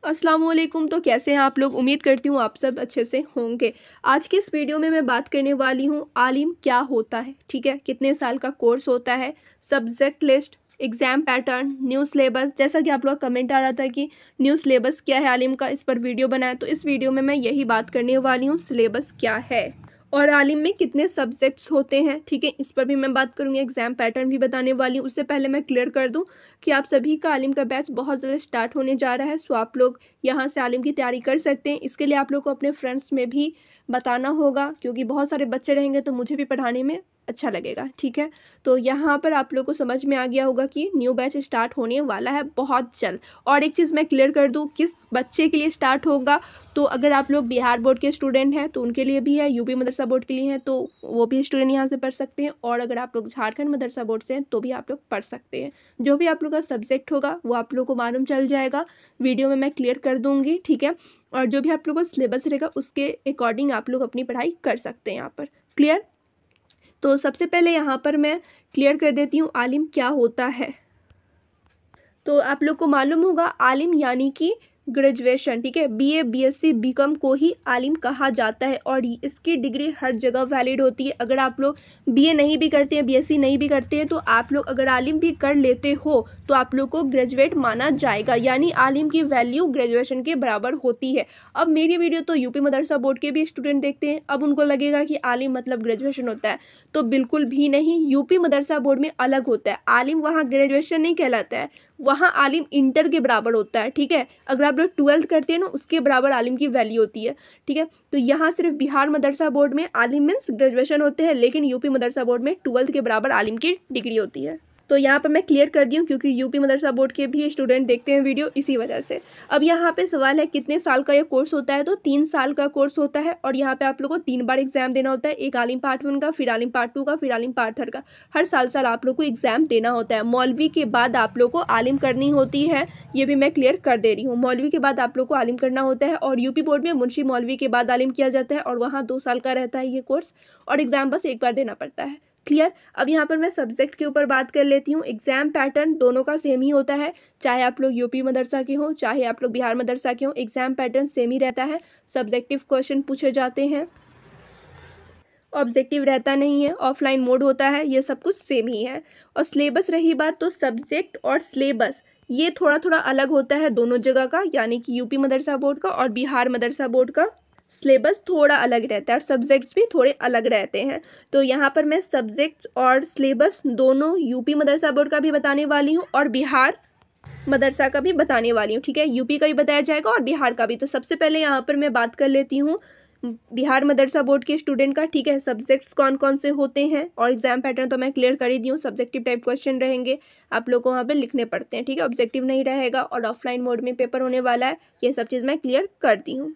अस्सलाम वालेकुम। तो कैसे हैं आप लोग? उम्मीद करती हूँ आप सब अच्छे से होंगे। आज के इस वीडियो में मैं बात करने वाली हूँ आलिम क्या होता है, ठीक है, कितने साल का कोर्स होता है, subject list, exam pattern, new syllabus. जैसा कि आप लोग का कमेंट आ रहा था कि न्यू सिलेबस क्या है आलिम का, इस पर वीडियो बनाए, तो इस वीडियो में मैं यही बात करने वाली हूँ, सिलेबस क्या है और आलिम में कितने सब्जेक्ट्स होते हैं, ठीक है, इस पर भी मैं बात करूँगी। एग्जाम पैटर्न भी बताने वाली हूँ। उससे पहले मैं क्लियर कर दूँ कि आप सभी का आलिम का बैच बहुत जल्द स्टार्ट होने जा रहा है, सो आप लोग यहाँ से आलिम की तैयारी कर सकते हैं। इसके लिए आप लोग को अपने फ्रेंड्स में भी बताना होगा, क्योंकि बहुत सारे बच्चे रहेंगे तो मुझे भी पढ़ाने में अच्छा लगेगा, ठीक है। तो यहाँ पर आप लोग को समझ में आ गया होगा कि न्यू बैच स्टार्ट होने वाला है बहुत जल्द। और एक चीज़ मैं क्लियर कर दूँ, किस बच्चे के लिए स्टार्ट होगा, तो अगर आप लोग बिहार बोर्ड के स्टूडेंट हैं तो उनके लिए भी है, यूपी मदरसा बोर्ड के लिए हैं तो वो भी स्टूडेंट यहाँ से पढ़ सकते हैं, और अगर आप लोग झारखंड मदरसा बोर्ड से हैं तो भी आप लोग पढ़ सकते हैं। जो भी आप लोग का सब्जेक्ट होगा वो आप लोग को मालूम चल जाएगा, वीडियो में मैं क्लियर कर दूँगी, ठीक है। और जो भी आप लोग का सिलेबस रहेगा उसके अकॉर्डिंग आप लोग अपनी पढ़ाई कर सकते हैं यहाँ पर। क्लियर? तो सबसे पहले यहाँ पर मैं क्लियर कर देती हूँ आलिम क्या होता है। तो आप लोग को मालूम होगा आलिम यानी कि ग्रेजुएशन, ठीक है, बीए, बीएससी, बीकॉम को ही आलिम कहा जाता है और इसकी डिग्री हर जगह वैलिड होती है। अगर आप लोग बीए नहीं भी करते हैं, बीएससी नहीं भी करते हैं, तो आप लोग अगर आलिम भी कर लेते हो तो आप लोग को ग्रेजुएट माना जाएगा, यानी आलिम की वैल्यू ग्रेजुएशन के बराबर होती है। अब मेरी वीडियो तो यूपी मदरसा बोर्ड के भी स्टूडेंट देखते हैं, अब उनको लगेगा कि आलिम मतलब ग्रेजुएशन होता है, तो बिल्कुल भी नहीं। यूपी मदरसा बोर्ड में अलग होता है, आलिम वहाँ ग्रेजुएशन नहीं कहलाता है, वहाँ आलिम इंटर के बराबर होता है, ठीक है। अगर आप लोग 12th करते हैं ना, उसके बराबर आलिम की वैल्यू होती है, ठीक है। तो यहाँ सिर्फ बिहार मदरसा बोर्ड में आलिम मीन्स ग्रेजुएशन होते हैं, लेकिन यूपी मदरसा बोर्ड में 12th के बराबर आलिम की डिग्री होती है। तो यहाँ पर मैं क्लियर कर दी हूँ, क्योंकि यूपी मदरसा बोर्ड के भी स्टूडेंट देखते हैं वीडियो, इसी वजह से। अब यहाँ पे सवाल है कितने साल का ये कोर्स होता है, तो 3 साल का कोर्स होता है और यहाँ पे आप लोग को 3 बार एग्जाम देना होता है, एक आलिम पार्ट 1 का, फिर आलिम पार्ट 2 का, फिर आलिम पार्ट 3 का। हर साल आप लोग को एग्जाम देना होता है। मौलवी के बाद आप लोग को आलिम करनी होती है, ये भी मैं क्लियर कर दे रही हूँ। मौलवी के बाद आप लोग को आलिम करना होता है, और यूपी बोर्ड में मुंशी मौलवी के बाद आलिम किया जाता है, और वहाँ 2 साल का रहता है ये कोर्स, और एग्जाम बस एक बार देना पड़ता है। क्लियर? अब यहाँ पर मैं सब्जेक्ट के ऊपर बात कर लेती हूँ। एग्जाम पैटर्न दोनों का सेम ही होता है, चाहे आप लोग यूपी मदरसा के हों, चाहे आप लोग बिहार मदरसा के हों, एग्जाम पैटर्न सेम ही रहता है। सब्जेक्टिव क्वेश्चन पूछे जाते हैं, ऑब्जेक्टिव रहता नहीं है, ऑफलाइन मोड होता है, ये सब कुछ सेम ही है। और सिलेबस रही बात, तो सब्जेक्ट और सिलेबस ये थोड़ा थोड़ा अलग होता है दोनों जगह का, यानी कि यूपी मदरसा बोर्ड का और बिहार मदरसा बोर्ड का सिलेबस थोड़ा अलग रहता है, और सब्जेक्ट्स भी थोड़े अलग रहते हैं। तो यहाँ पर मैं सब्जेक्ट्स और सिलेबस दोनों यूपी मदरसा बोर्ड का भी बताने वाली हूँ और बिहार मदरसा का भी बताने वाली हूँ, ठीक है। यूपी का भी बताया जाएगा और बिहार का भी। तो सबसे पहले यहाँ पर मैं बात कर लेती हूँ बिहार मदरसा बोर्ड के स्टूडेंट का, ठीक है। सब्जेक्ट्स कौन कौन से होते हैं और एग्जाम पैटर्न तो मैं क्लियर कर ही दी हूँ। सब्जेक्टिव टाइप क्वेश्चन रहेंगे, आप लोग को वहाँ पे लिखने पड़ते हैं, ठीक है, ऑब्जेक्टिव नहीं रहेगा, और ऑफलाइन मोड में पेपर होने वाला है, ये सब चीज़ मैं क्लियर कर दी हूँ।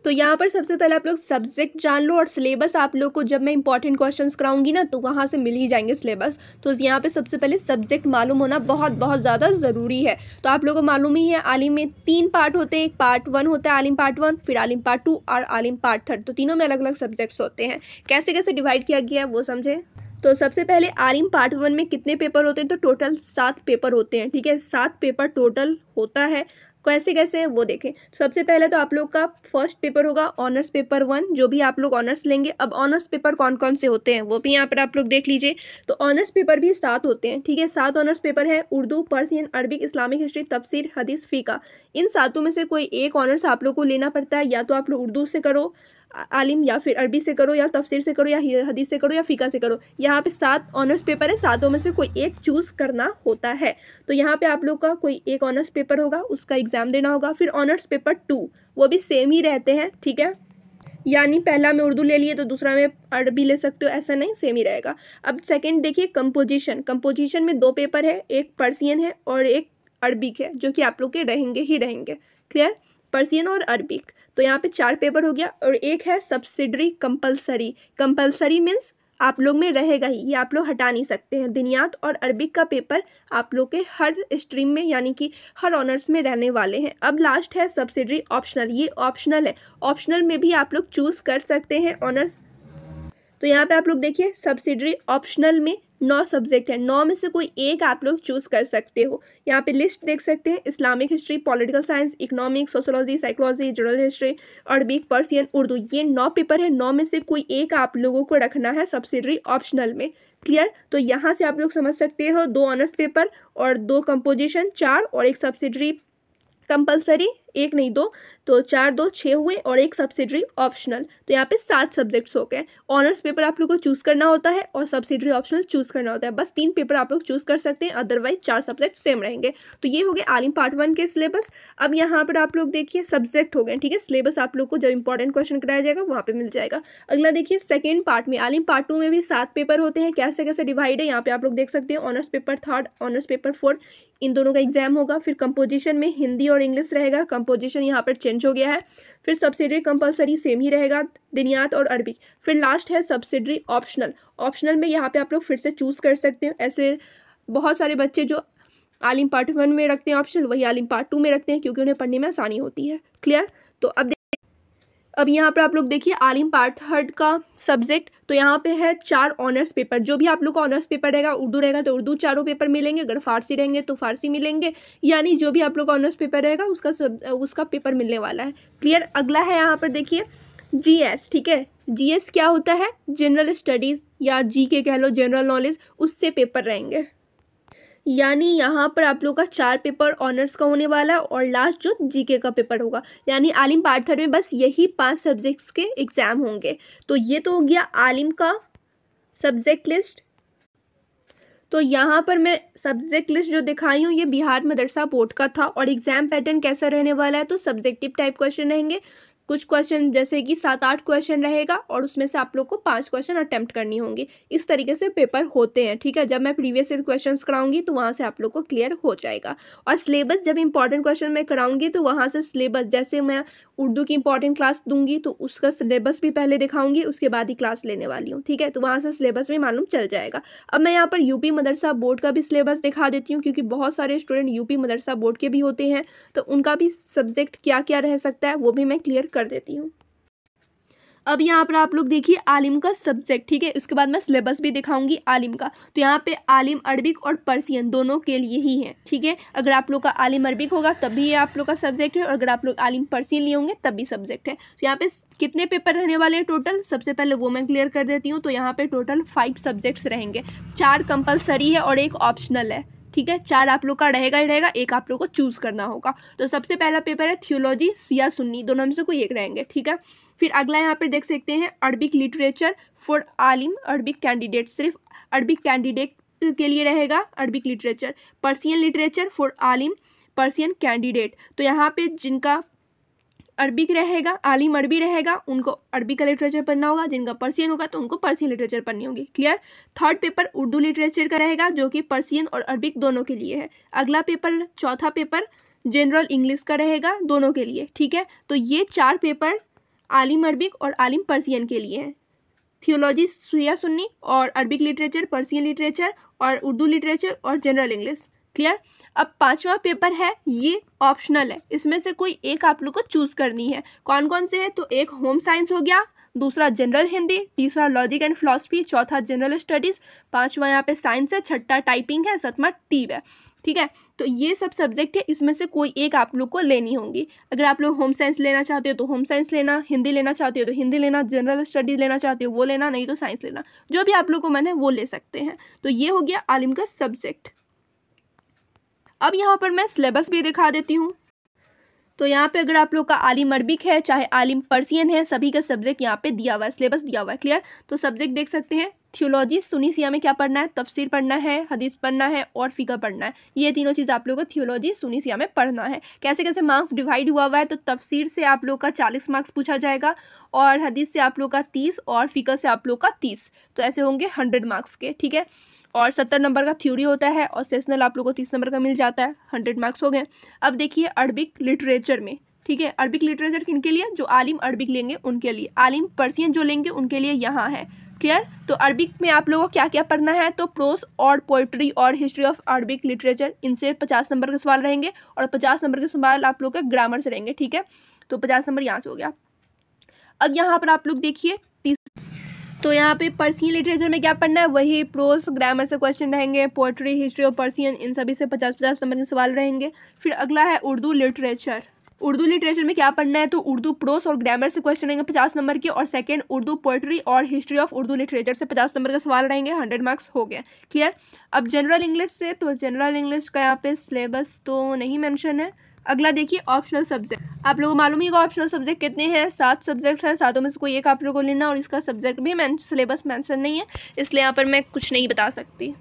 तो यहाँ पर सबसे पहले आप लोग सब्जेक्ट जान लो, और सिलेबस आप लोग को जब मैं इंपॉर्टेंट क्वेश्चंस कराऊंगी ना तो वहाँ से मिल ही जाएंगे सिलेबस। तो यहाँ पे सबसे पहले सब्जेक्ट मालूम होना बहुत बहुत ज़्यादा ज़रूरी है। तो आप लोगों को मालूम ही है आलिम में 3 पार्ट होते हैं, एक पार्ट 1 होता है आलिम पार्ट 1, फिर आलिम पार्ट 2 और आलिम पार्ट 3। तो तीनों में अलग अलग सब्जेक्ट्स होते हैं। कैसे कैसे डिवाइड किया गया है वो समझे। तो सबसे पहले आलिम पार्ट 1 में कितने पेपर होते हैं, तो टोटल 7 पेपर होते हैं, ठीक है, 7 पेपर टोटल होता है। कैसे कैसे वो देखें। सबसे पहले तो आप लोग का फर्स्ट पेपर होगा ऑनर्स पेपर 1, जो भी आप लोग ऑनर्स लेंगे। अब ऑनर्स पेपर कौन कौन से होते हैं वो भी यहाँ पर आप लोग देख लीजिए। तो ऑनर्स पेपर भी 7 होते हैं, ठीक है, 7 ऑनर्स पेपर है, Urdu, Persian, Arabic, Islamic history, तफसीर, हदीस, फ़िक़्ह। इन 7 में से कोई एक ऑनर्स आप लोग को लेना पड़ता है, या तो आप लोग उर्दू से करो आलिम, या फिर अरबी से करो, या तफसीर से करो, या हदीस से करो, या फ़िक़्ह से करो। यहाँ पे 7 ऑनर्स पेपर है, 7 में से कोई एक चूज़ करना होता है। तो यहाँ पे आप लोग का कोई एक ऑनर्स पेपर होगा, उसका एग्ज़ाम देना होगा। फिर ऑनर्स पेपर 2 वो भी सेम ही रहते हैं, ठीक है, यानी पहला में उर्दू ले लिए तो दूसरा में अरबी ले सकते हो, ऐसा नहीं, सेम ही रहेगा। अब सेकंड देखिए कंपोजिशन। कंपोजिशन में 2 पेपर है, एक पर्सियन है और एक अरबिक है, जो कि आप लोग के रहेंगे ही रहेंगे। क्लियर? पर्सियन और अरबिक। तो यहाँ पे 4 पेपर हो गया, और एक है सब्सिडरी कंपलसरी। कंपलसरी मीन्स आप लोग में रहेगा ही, ये आप लोग हटा नहीं सकते हैं। दिनियात और अरबिक का पेपर आप लोग के हर स्ट्रीम में, यानी कि हर ऑनर्स में रहने वाले हैं। अब लास्ट है सब्सिडरी ऑप्शनल, ये ऑप्शनल है, ऑप्शनल में भी आप लोग चूज़ कर सकते हैं ऑनर्स। तो यहाँ पे आप लोग देखिए सब्सिडरी ऑप्शनल में 9 सब्जेक्ट है, 9 में से कोई एक आप लोग चूज़ कर सकते हो। यहाँ पे लिस्ट देख सकते हैं, Islamic history, political science, economics, sociology, psychology, general history, Arabic, Persian, Urdu, ये 9 पेपर है। 9 में से कोई एक आप लोगों को रखना है सब्सिडरी ऑप्शनल में। क्लियर? तो यहाँ से आप लोग समझ सकते हो 2 ऑनर्स पेपर और 2 कंपोजिशन 4 और 1 सब्सिडरी कंपलसरी, 1 नहीं 2, तो 4 2 6 हुए और 1 सब्सिडरी ऑप्शनल। तो यहाँ पे 7 सब्जेक्ट्स हो गए। ऑनर्स पेपर आप लोग को चूज़ करना होता है और सब्सिडरी ऑप्शनल चूज़ करना होता है। बस 3 पेपर आप लोग चूज़ कर सकते हैं, अदरवाइज 4 सब्जेक्ट सेम रहेंगे। तो ये हो गए आलिम पार्ट 1 के सिलेबस। अब यहाँ पर आप लोग देखिए सब्जेक्ट हो गए, ठीक है। सिलेबस आप लोग को जब इंपॉर्टेंट क्वेश्चन कराया जाएगा वहाँ पर मिल जाएगा। अगला देखिए सेकेंड पार्ट में, आलिम पार्ट 2 में भी 7 पेपर होते हैं। कैसे कैसे डिवाइड है यहाँ पे आप लोग देख सकते हैं। Honours paper 3rd, honours paper 4, इन दोनों का एग्जाम होगा। फिर कंपोजिशन में हिंदी और इंग्लिश रहेगा, कंपोजिशन यहाँ पर चेंज हो गया है। फिर सब्सिडरी कंपलसरी सेम ही रहेगा, दिनियात और अरबी। फिर लास्ट है सब्सिडरी ऑप्शनल। ऑप्शनल में यहाँ पे आप लोग फिर से चूज़ कर सकते हो। ऐसे बहुत सारे बच्चे जो आलिम पार्ट 1 में रखते हैं ऑप्शनल, वही आलिम पार्ट 2 में रखते हैं क्योंकि उन्हें पढ़ने में आसानी होती है। क्लियर? तो अब यहाँ पर आप लोग देखिए आलिम पार्ट 3rd का सब्जेक्ट, तो यहाँ पे है 4 ऑनर्स पेपर। जो भी आप लोग का ऑनर्स पेपर रहेगा, उर्दू रहेगा तो उर्दू चारों पेपर मिलेंगे, अगर फारसी रहेंगे तो फारसी मिलेंगे, यानी जो भी आप लोग का ऑनर्स पेपर रहेगा उसका पेपर मिलने वाला है। क्लियर? अगला है यहाँ पर देखिए जीएस, ठीक है। जीएस क्या होता है? जनरल स्टडीज़ या जीके कह लो, जनरल नॉलेज, उससे पेपर रहेंगे। यानी यहाँ पर आप लोग का 4 पेपर ऑनर्स का होने वाला है और लास्ट जो जीके का पेपर होगा। यानी आलिम पार्ट 3 में बस यही 5 सब्जेक्ट्स के एग्जाम होंगे। तो ये तो हो गया आलिम का सब्जेक्ट लिस्ट। तो यहाँ पर मैं सब्जेक्ट लिस्ट जो दिखाई हूँ ये बिहार मदरसा बोर्ड का था। और एग्जाम पैटर्न कैसा रहने वाला है? तो सब्जेक्टिव टाइप क्वेश्चन रहेंगे। कुछ क्वेश्चन जैसे कि 7-8 क्वेश्चन रहेगा और उसमें से आप लोग को 5 क्वेश्चन अटेम्प्ट करनी होंगी। इस तरीके से पेपर होते हैं, ठीक है। जब मैं प्रीवियस ईयर क्वेश्चंस कराऊंगी तो वहाँ से आप लोग को क्लियर हो जाएगा। और सिलेबस जब इंपॉर्टेंट क्वेश्चन मैं कराऊंगी तो वहाँ से सिलेबस, जैसे मैं उर्दू की इंपॉर्टेंट क्लास दूंगी तो उसका सिलेबस भी पहले दिखाऊंगी, उसके बाद ही क्लास लेने वाली हूँ, ठीक है। तो वहाँ से सिलेबस भी मालूम चल जाएगा। अब मैं यहाँ पर यूपी मदरसा बोर्ड का भी सिलेबस दिखा देती हूँ क्योंकि बहुत सारे स्टूडेंट यूपी मदरसा बोर्ड के भी होते हैं, तो उनका भी सब्जेक्ट क्या क्या रह सकता है वो भी मैं क्लियर कर देती हूँ। अब यहाँ पर आप लोग देखिए आलिम का सब्जेक्ट, ठीक है। इसके बाद मैं सिलेबस भी दिखाऊंगी आलिम का। तो यहाँ पे आलिम अरबिक और पर्सियन दोनों के लिए ही है, ठीक है। अगर आप लोग का आलिम अरबिक होगा तब भी ये आप लोग का सब्जेक्ट है और अगर आप लोग आलिम पर्सियन लिए होंगे तब भी सब्जेक्ट है। तो यहाँ पे कितने पेपर रहने वाले हैं टोटल, सबसे पहले वो मैं क्लियर कर देती हूँ। तो यहाँ पे टोटल 5 सब्जेक्ट्स रहेंगे, 4 कंपलसरी है और 1 ऑप्शनल है, ठीक है। 4 आप लोग का रहेगा ही रहेगा, 1 आप लोग को चूज़ करना होगा। तो सबसे पहला पेपर है थियोलॉजी, सिया सुन्नी, दोनों में से कोई एक रहेंगे, ठीक है। फिर अगला यहाँ पे देख सकते हैं अरबिक लिटरेचर फॉर आलिम अरबिक कैंडिडेट, सिर्फ अरबिक कैंडिडेट के लिए रहेगा Arabic literature. Persian literature for आलिम पर्सियन कैंडिडेट, तो यहाँ पे जिनका अरबिक रहेगा, आलिम अरबी रहेगा, उनको अरबी का लिटरेचर पढ़ना होगा। जिनका पर्सियन होगा तो उनको पर्सियन लिटरेचर पढ़नी होगी। Clear? 3rd paper Urdu literature का रहेगा जो कि पर्सियन और अरबिक दोनों के लिए है। अगला पेपर, चौथा पेपर जनरल इंग्लिश का रहेगा दोनों के लिए, ठीक है। तो ये 4 पेपर आलिम अरबिक और आलिम पर्सियन के लिए हैं। थियोलॉजी सिया सुन्नी और अरबिक लिटरेचर, पर्सियन लिटरेचर और उर्दू लिटरेचर और जनरल इंग्लिश। क्लियर? अब 5वां पेपर है, ये ऑप्शनल है, इसमें से कोई एक आप लोग को चूज़ करनी है। कौन कौन से है? तो एक होम साइंस हो गया, दूसरा जनरल हिंदी, तीसरा लॉजिक एंड फिलॉसफी, चौथा जनरल स्टडीज़, 5वां यहाँ पे साइंस है, 6ठा टाइपिंग है, 7वां टीव है, ठीक है। तो ये सब सब्जेक्ट है, इसमें से कोई एक आप लोग को लेनी होंगी। अगर आप लोग होम साइंस लेना चाहते हो तो होम साइंस लेना, हिंदी लेना चाहते हो तो हिंदी लेना, जनरल स्टडीज़ लेना चाहते हो वो लेना, नहीं तो साइंस लेना, जो भी आप लोग को मन है वो ले सकते हैं। तो ये हो गया आलिम का सब्जेक्ट। अब यहाँ पर मैं सिलेबस भी दिखा देती हूँ। तो यहाँ पे अगर आप लोग का आलिम अरबिक है चाहे आलिम पर्सियन है, सभी का सब्जेक्ट यहाँ पे दिया हुआ है, सिलेबस दिया हुआ है। क्लियर? तो सब्जेक्ट देख सकते हैं, थियोलॉजी सुन्नी सिया में क्या पढ़ना है, तफसीर पढ़ना है, हदीस पढ़ना है और फ़िक़ह पढ़ना है। ये तीनों चीज़ आप लोगों को थियोलॉजी सुन्नी सिया में पढ़ना है। कैसे कैसे मार्क्स डिवाइड हुआ हुआ है? तो तफसीर से आप लोग का 40 मार्क्स पूछा जाएगा और हदीस से आप लोग का 30 और फ़िक़ह से आप लोग का 30, तो ऐसे होंगे 100 मार्क्स के, ठीक है। और 70 नंबर का थ्योरी होता है और सेशनल आप लोग को 30 नंबर का मिल जाता है, 100 मार्क्स हो गए। अब देखिए अरबिक लिटरेचर में, ठीक है, अरबिक लिटरेचर किन के लिए? जो आलिम अरबिक लेंगे उनके लिए। आलिम पर्सियन जो लेंगे उनके लिए यहाँ है। क्लियर? तो अरबिक में आप लोगों को क्या क्या पढ़ना है? तो प्रोस और पोइट्री और हिस्ट्री ऑफ अरबिक लिटरेचर, इनसे 50 नंबर के सवाल रहेंगे और 50 नंबर के सवाल आप लोग के ग्रामर से रहेंगे, ठीक है। तो 50 नंबर यहाँ से हो गया। अब यहाँ पर आप लोग देखिए तो यहाँ पे पर्सियन लिटरेचर में क्या पढ़ना है, वही प्रोस ग्रामर से क्वेश्चन रहेंगे, पोएट्री, हिस्ट्री और पर्सियन, इन सभी से 50-50 नंबर के सवाल रहेंगे। फिर अगला है उर्दू लिटरेचर। उर्दू लिटरेचर में क्या पढ़ना है, तो उर्दू प्रोस और ग्रामर से क्वेश्चन रहेंगे 50 नंबर के, और सेकंड उर्दू पोएट्री और हिस्ट्री ऑफ उर्दू लिटरेचर से 50 नंबर का सवाल रहेंगे। 100 मार्क्स हो गया, क्लियर। अब जनरल इंग्लिश से, तो जनरल इंग्लिश का यहाँ पे सिलेबस तो नहीं मेंशन है। अगला देखिए ऑप्शनल सब्जेक्ट। आप लोगों को मालूम ही होगा ऑप्शनल सब्जेक्ट कितने हैं, 7 सब्जेक्ट हैं, 7 में से कोई एक आप लोगों को लेना, और इसका सब्जेक्ट भी सिलेबस मेंशन नहीं है, इसलिए यहाँ पर मैं कुछ नहीं बता सकती,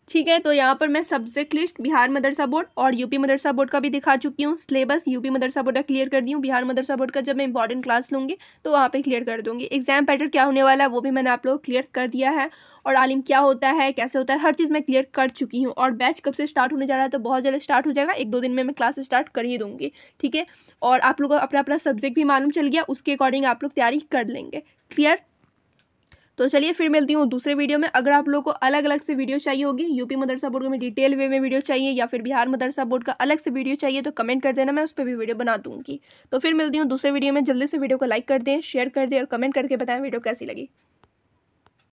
ठीक है। तो यहाँ पर मैं सब्जेक्ट लिस्ट बिहार मदरसा बोर्ड और यूपी मदरसा बोर्ड का भी दिखा चुकी हूँ। सिलेबस यूपी मदरसा बोर्ड का क्लियर कर दी हूँ, बिहार मदरसा बोर्ड का जब मैं इंपॉर्टेंट क्लास लूँगी तो वहाँ पे क्लियर कर दूँगी। एग्जाम पैटर्न क्या होने वाला है वो भी मैंने आप लोग क्लियर कर दिया है, और आलिम क्या होता है, कैसे होता है, हर चीज़ मैं क्लियर कर चुकी हूँ। और बैच कब से स्टार्ट होने जा रहा है, तो बहुत जल्द स्टार्ट हो जाएगा, 1-2 दिन में मैं क्लास स्टार्ट कर ही दूँगी, ठीक है। और आप लोगों को अपना अपना सब्जेक्ट भी मालूम चल गया, उसके अकॉर्डिंग आप लोग तैयारी कर लेंगे, क्लियर। तो चलिए फिर मिलती हूँ दूसरे वीडियो में। अगर आप लोगों को अलग अलग से वीडियो चाहिए होगी, यूपी मदरसा बोर्ड में डिटेल वे में वीडियो चाहिए, या फिर बिहार मदरसा बोर्ड का अलग से वीडियो चाहिए, तो कमेंट कर देना, मैं उस पर भी वीडियो बना दूंगी। तो फिर मिलती हूँ दूसरे वीडियो में। जल्दी से वीडियो को लाइक कर दें, शेयर कर दें और कमेंट करके बताएं वीडियो कैसी लगी।